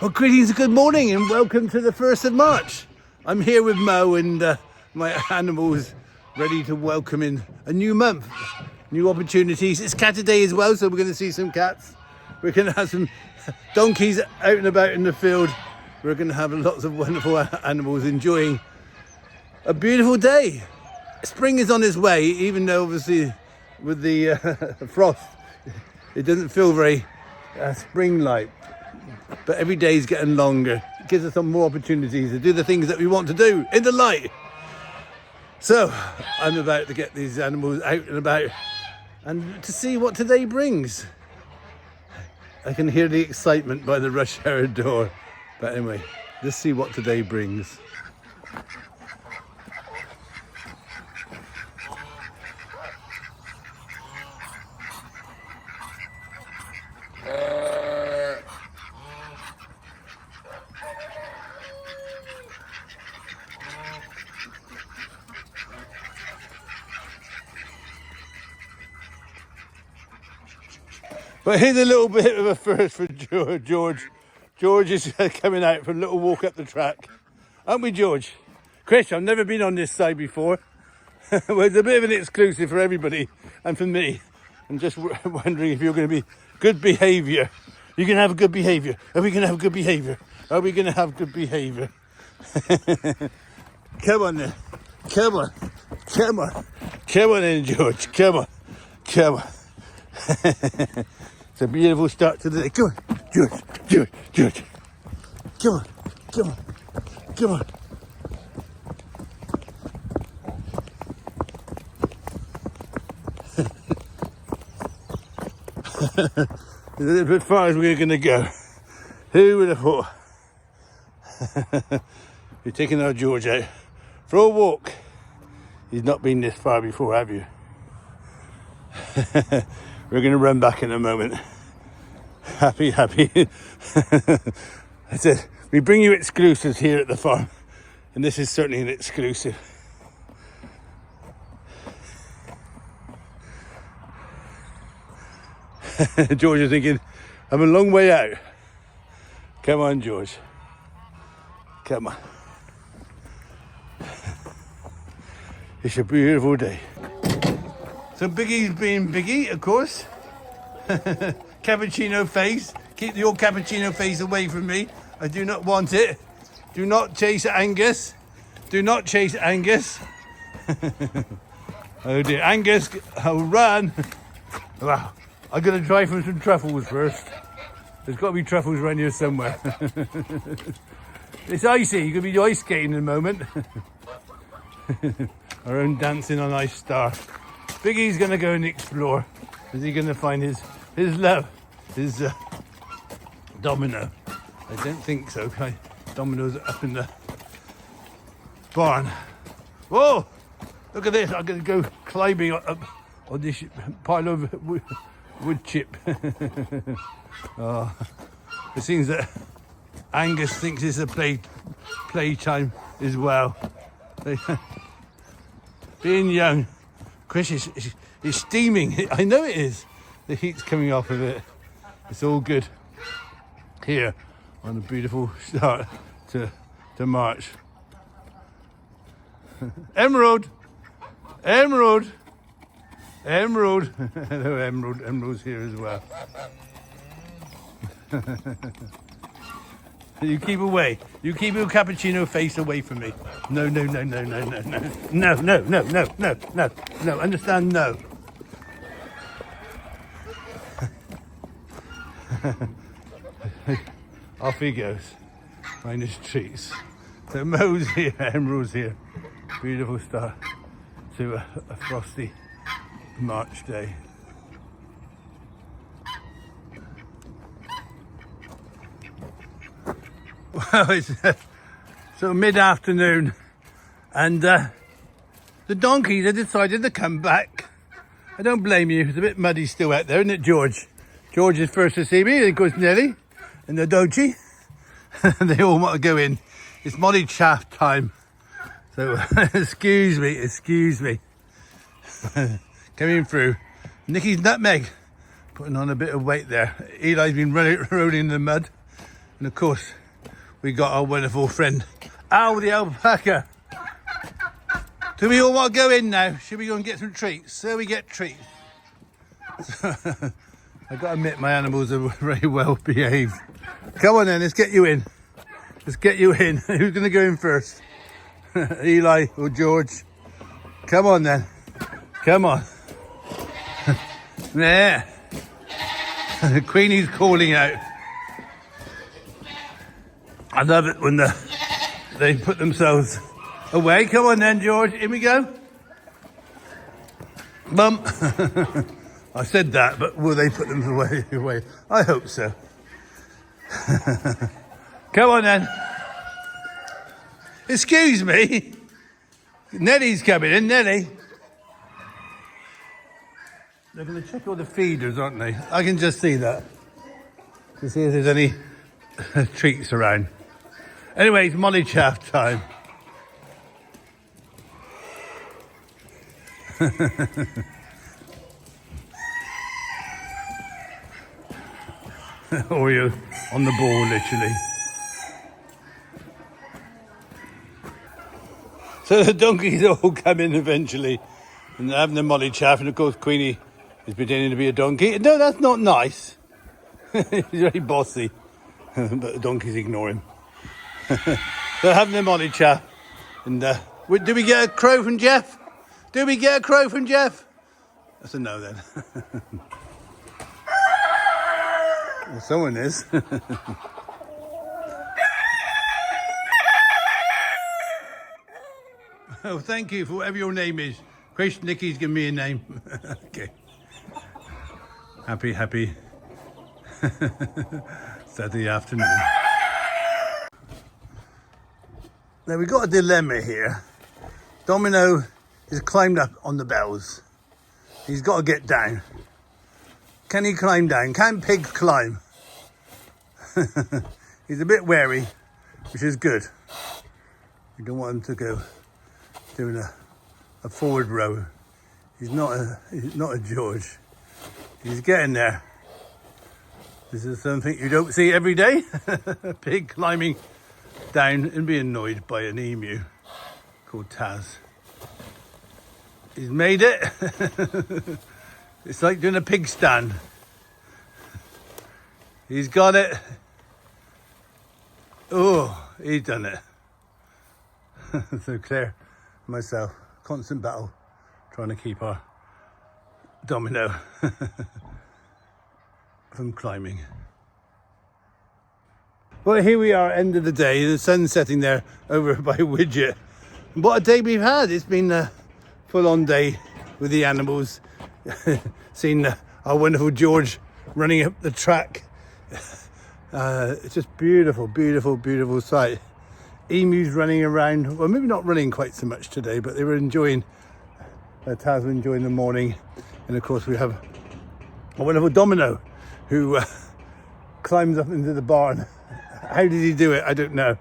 Well, greetings and good morning and welcome to the 1st of March. I'm here with Mo and my animals ready to welcome in a new month, new opportunities. It's cat day as well, so we're going to see some cats. We're going to have some donkeys out and about in the field. We're going to have lots of wonderful animals enjoying a beautiful day. Spring is on its way, even though obviously with the frost, it doesn't feel very spring-like. But every day is getting longer. It gives us some more opportunities to do the things that we want to do in the light. So I'm about to get these animals out and about and to see what today brings. I can hear the excitement by the rush hour door. But anyway, let's see what today brings. But here's a little bit of a first for George. George is coming out for a little walk up the track. Aren't we, George? Chris, I've never been on this side before. Well, it's a bit of an exclusive for everybody and for me. I'm just wondering if you're going to be good behaviour. You're going to have good behaviour. Are we going to have good behaviour? Are we going to have good behaviour? Come on then. Come on. Come on. Come on in, George. Come on. Come on. It's a beautiful start to the day. Come on, George, George, George. Come on, come on, come on. A little bit far as we're going to go. Who would have thought? You're taking our George out for a walk. He's not been this far before, have you? We're going to run back in a moment. Happy. I said, we bring you exclusives here at the farm. And this is certainly an exclusive. George is thinking, I'm a long way out. Come on, George. Come on. It's a beautiful day. So Biggie's being Biggie, of course. Cappuccino face. Keep your cappuccino face away from me. I do not want it. Do not chase Angus. Do not chase Angus. Oh dear, Angus, oh run. Wow, I'm going to try for some truffles first. There's got to be truffles around here somewhere. It's icy, you're going to be ice skating in a moment. Our own dancing on ice star. Biggie's going to go and explore. Is he going to find his love? His domino? I don't think so. Domino's up in the barn. Whoa! Look at this. I'm going to go climbing up on this pile of wood chip. Oh, it seems that Angus thinks it's a playtime as well. Being young. Chris is steaming. I know it is. The heat's coming off of it. It's all good here on a beautiful start to March. Emerald. Hello, Emerald. Emerald's here as well. You keep away. You keep your cappuccino face away from me. No. No. Understand? No. Off he goes. Find his treats. So Mo's here, Emerald's here. Beautiful start to a frosty March day. Well, it's so mid-afternoon and the donkeys have decided to come back. I don't blame you. It's a bit muddy still out there, isn't it, George? George is first to see me, and of course Nelly and the doji. They all want to go in. It's Molly chaff time. So excuse me. Coming through. Nicky's nutmeg. Putting on a bit of weight there. Eli's been rolling in the mud. And of course, we got our wonderful friend, Al the alpaca. Do we all want to go in now? Should we go and get some treats? So we get treats. I've got to admit, my animals are very well behaved. Come on then, let's get you in. Let's get you in. Who's going to go in first? Eli or George? Come on then. Come on. There. Queenie's calling out. I love it when they put themselves away. Come on then, George. Here we go. Bump. I said that, but will they put them away? I hope so. Come on then. Excuse me. Nelly's coming in, Nelly. They're going to check all the feeders, aren't they? I can just see that. To see if there's any treats around. Anyway, it's molly chaff time. Oreo on the ball, literally. So the donkeys all come in eventually and they're having the molly chaff, and of course Queenie is pretending to be a donkey. No, that's not nice. He's very bossy, but the donkeys ignore him. They're having the molly chaff. And do we get a crow from Jeff? Do we get a crow from Jeff? That's a no then. Well, someone is. Oh, thank you for whatever your name is. Chris Nicky's given me a name. Okay. Happy Saturday afternoon. Now we've got a dilemma here. Domino has climbed up on the bells. He's got to get down. Can he climb down? Can pigs climb? He's a bit wary, which is good. You don't want him to go doing a forward row. He's not a George. He's getting there. This is something you don't see every day. A pig climbing down and being annoyed by an emu called Taz. He's made it. It's like doing a pig stand. He's got it. Oh, he's done it. So Claire and myself, constant battle, trying to keep our Domino from climbing. Well, here we are, end of the day. The sun's setting there over by Widget. And what a day we've had. It's been a full-on day with the animals. Seen our wonderful George running up the track. It's just beautiful sight. Emus running around. Well, maybe not running quite so much today, but they were enjoying, Taz was enjoying the morning. And of course we have a wonderful Domino who climbs up into the barn. How did he do it? I don't know.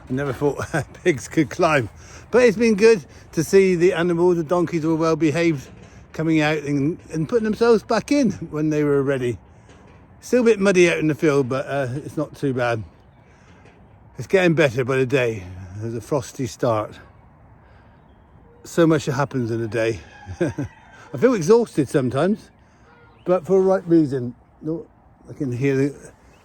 I never thought pigs could climb. But it's been good to see the animals, the donkeys were well behaved, coming out and putting themselves back in when they were ready. Still a bit muddy out in the field, but it's not too bad. It's getting better by the day. There's a frosty start. So much happens in a day. I feel exhausted sometimes, but for the right reason. No, I can hear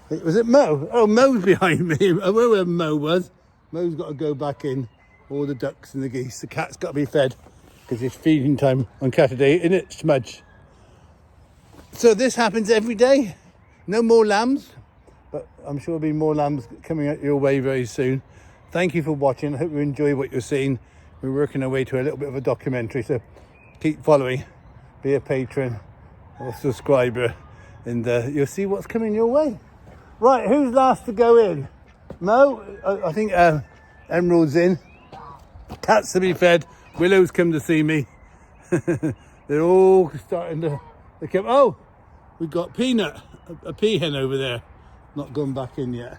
was it Mo? Oh, Mo's behind me. I know where Mo was. Mo's got to go back in. All the ducks and the geese. The cat's got to be fed because it's feeding time on Saturday, isn't it, Smudge? So this happens every day. No more lambs, but I'm sure there'll be more lambs coming out your way very soon. Thank you for watching. I hope you enjoy what you're seeing. We're working our way to a little bit of a documentary, so keep following. Be a patron or subscriber, and you'll see what's coming your way. Right, who's last to go in? Mo? I think Emerald's in. Cats to be fed. Willow's come to see me. They're all starting to come. Oh, we've got Peanut, a peahen over there. Not gone back in yet.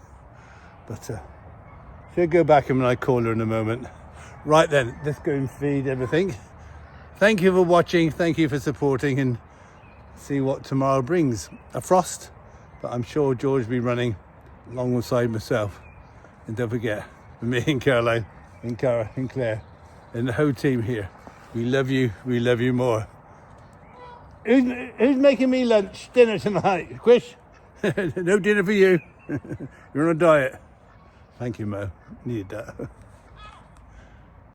But she'll go back in when I call her in a moment. Right then, let's go and feed everything. Thank you for watching. Thank you for supporting, and see what tomorrow brings. A frost, but I'm sure George will be running alongside myself. And don't forget, for me and Caroline and Cara and Claire and the whole team here, we love you more. Who's making me dinner tonight? Chris? No dinner for you. You're on a diet. Thank you, Mo. Needed that.